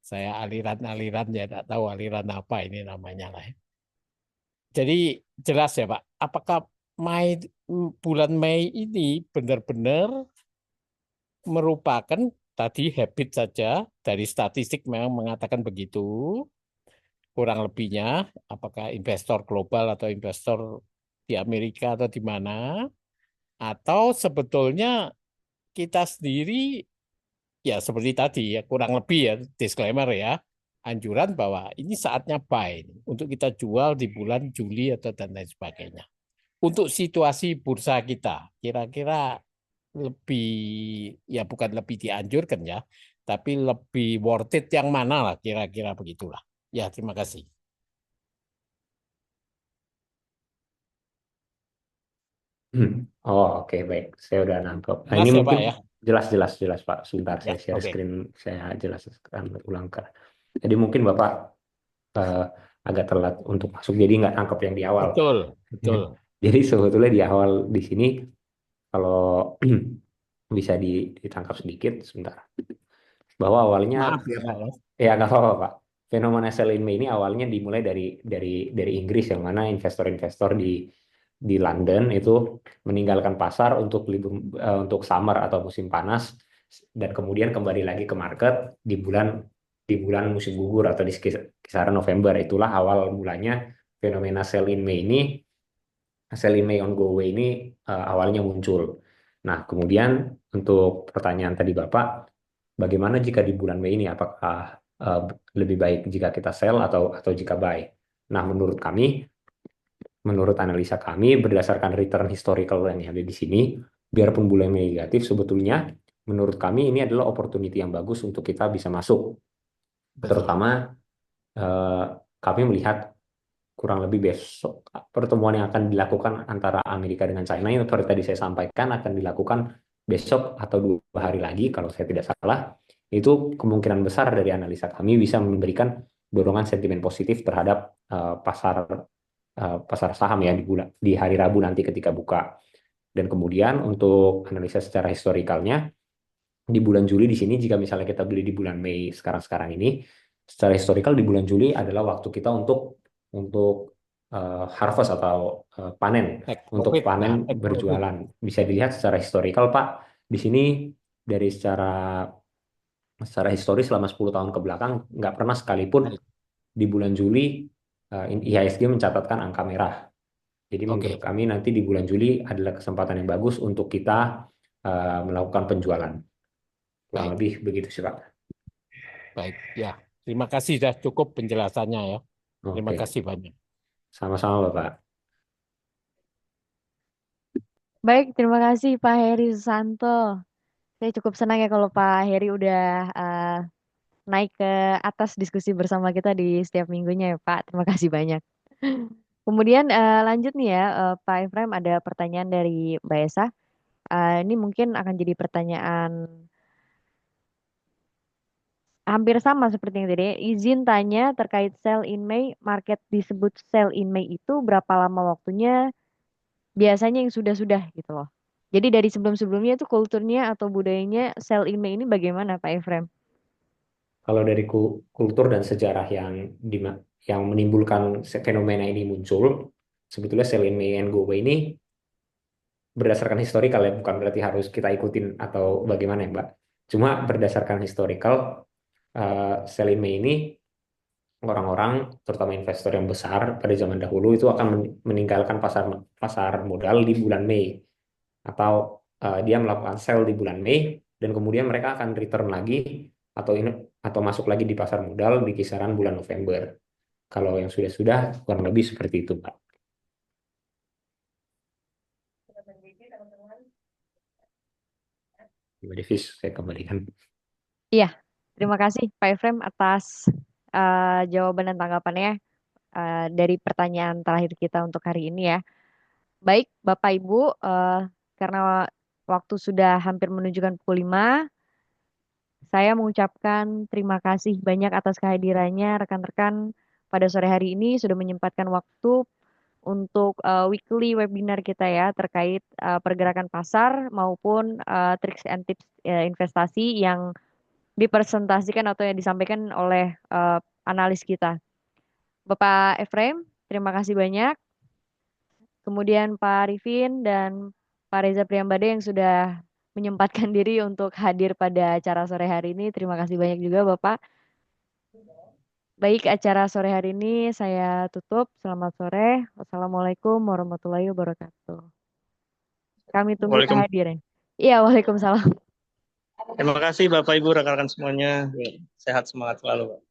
Saya aliran-aliran ya, tidak tahu aliran apa ini namanya lah ya. Jadi jelas ya Pak, apakah Mei, bulan Mei ini benar-benar merupakan tadi habit saja, dari statistik memang mengatakan begitu, kurang lebihnya, apakah investor global atau investor di Amerika atau di mana, atau sebetulnya kita sendiri ya seperti tadi ya, kurang lebih ya, disclaimer ya, anjuran bahwa ini saatnya buy untuk kita jual di bulan Juli atau dan lain sebagainya. Untuk situasi bursa kita, kira-kira lebih, ya bukan lebih dianjurkan ya, tapi lebih worth it yang mana lah, kira-kira begitulah. Ya, terima kasih. Oh, oke, baik. Saya udah nangkep. Nah, Jelas ini ya Pak mungkin ya? jelas Pak. Sebentar, Ya, saya share oke. screen, saya jelaskan ulang ke. Jadi mungkin Bapak eh, agak telat untuk masuk, jadi nggak nangkep yang di awal. Betul, Ya. betul. Jadi sebetulnya di awal di sini, kalau bisa ditangkap sedikit, sebentar. Bahwa awalnya, Maaf ya Pak ya. ya nggak apa-apa Pak. Fenomena sell in May ini awalnya dimulai dari Inggris, yang mana investor-investor di London itu meninggalkan pasar untuk libur, untuk summer atau musim panas, dan kemudian kembali lagi ke market di bulan musim gugur atau di kisaran November. Itulah awal mulanya fenomena sell in May ini, sell in May on go away ini awalnya muncul. Nah, kemudian untuk pertanyaan tadi Bapak, bagaimana jika di bulan Mei ini, apakah eh, lebih baik jika kita sell atau jika buy? Nah, menurut analisa kami berdasarkan return historical yang ada di sini, biarpun bulan Mei negatif, sebetulnya menurut kami ini adalah opportunity yang bagus untuk kita bisa masuk. Betul. Terutama eh, kami melihat kurang lebih besok pertemuan yang akan dilakukan antara Amerika dengan China, yang seperti tadi saya sampaikan akan dilakukan besok atau 2 hari lagi kalau saya tidak salah. Itu kemungkinan besar dari analisa kami bisa memberikan dorongan sentimen positif terhadap pasar saham ya di hari Rabu nanti ketika buka. Dan kemudian untuk analisa secara historikalnya, di bulan Juli di sini, jika misalnya kita beli di bulan Mei sekarang-sekarang ini, secara historikal di bulan Juli adalah waktu kita untuk harvest atau panen, Take untuk profit. Nah, panen take profit. berjualan. Bisa dilihat secara historikal Pak, di sini dari secara historis selama 10 tahun ke belakang nggak pernah sekalipun Baik. di bulan Juli IHSG mencatatkan angka merah. Jadi menurut Oke, kami nanti di bulan Juli adalah kesempatan yang bagus untuk kita melakukan penjualan. Kurang baik, lebih begitu sih Pak. baik. Ya, terima kasih sudah cukup penjelasannya ya. Terima Oke, kasih banyak. sama-sama Bapak. Baik, terima kasih Pak Heri Susanto. Saya cukup senang ya kalau Pak Heri udah naik ke atas diskusi bersama kita di setiap minggunya ya Pak. Terima kasih banyak. Kemudian lanjut nih ya, Pak Efraim, ada pertanyaan dari Mbak Esa. Ini mungkin akan jadi pertanyaan hampir sama seperti yang tadi. Izin tanya terkait sell in May, market disebut sell in May itu berapa lama waktunya? Biasanya yang sudah-sudah gitu loh. Jadi dari sebelum-sebelumnya itu kulturnya atau budayanya sell in May ini bagaimana Pak Efrem? Kalau dari kultur dan sejarah yang menimbulkan fenomena ini muncul, sebetulnya sell in May and go away ini berdasarkan historikal ya, bukan berarti harus kita ikutin atau bagaimana ya, Mbak. Cuma berdasarkan historikal, sell in May ini orang-orang, terutama investor yang besar pada zaman dahulu itu akan meninggalkan pasar pasar modal di bulan Mei, atau dia melakukan sell di bulan Mei dan kemudian mereka akan return lagi atau masuk lagi di pasar modal di kisaran bulan November. Kalau yang sudah-sudah kurang lebih seperti itu, Pak. Mbak Davis, saya kembalikan. Iya, terima kasih Pak Efrem atas jawaban dan tanggapannya dari pertanyaan terakhir kita untuk hari ini ya. Baik, Bapak Ibu, karena waktu sudah hampir menunjukkan pukul 5, saya mengucapkan terima kasih banyak atas kehadirannya rekan-rekan pada sore hari ini sudah menyempatkan waktu untuk weekly webinar kita ya terkait pergerakan pasar maupun tricks and tips investasi yang dipresentasikan atau yang disampaikan oleh analis kita. Bapak Efrem, terima kasih banyak. Kemudian Pak Arifin dan Pak Reza Priyambade yang sudah menyempatkan diri untuk hadir pada acara sore hari ini. Terima kasih banyak juga Bapak. Baik, acara sore hari ini saya tutup. Selamat sore. Wassalamualaikum warahmatullahi wabarakatuh. Kami tunggu Waalaikumsalam. kehadiran. Iya, waalaikumsalam. Terima kasih Bapak Ibu rekan-rekan semuanya. Sehat semangat selalu, Pak.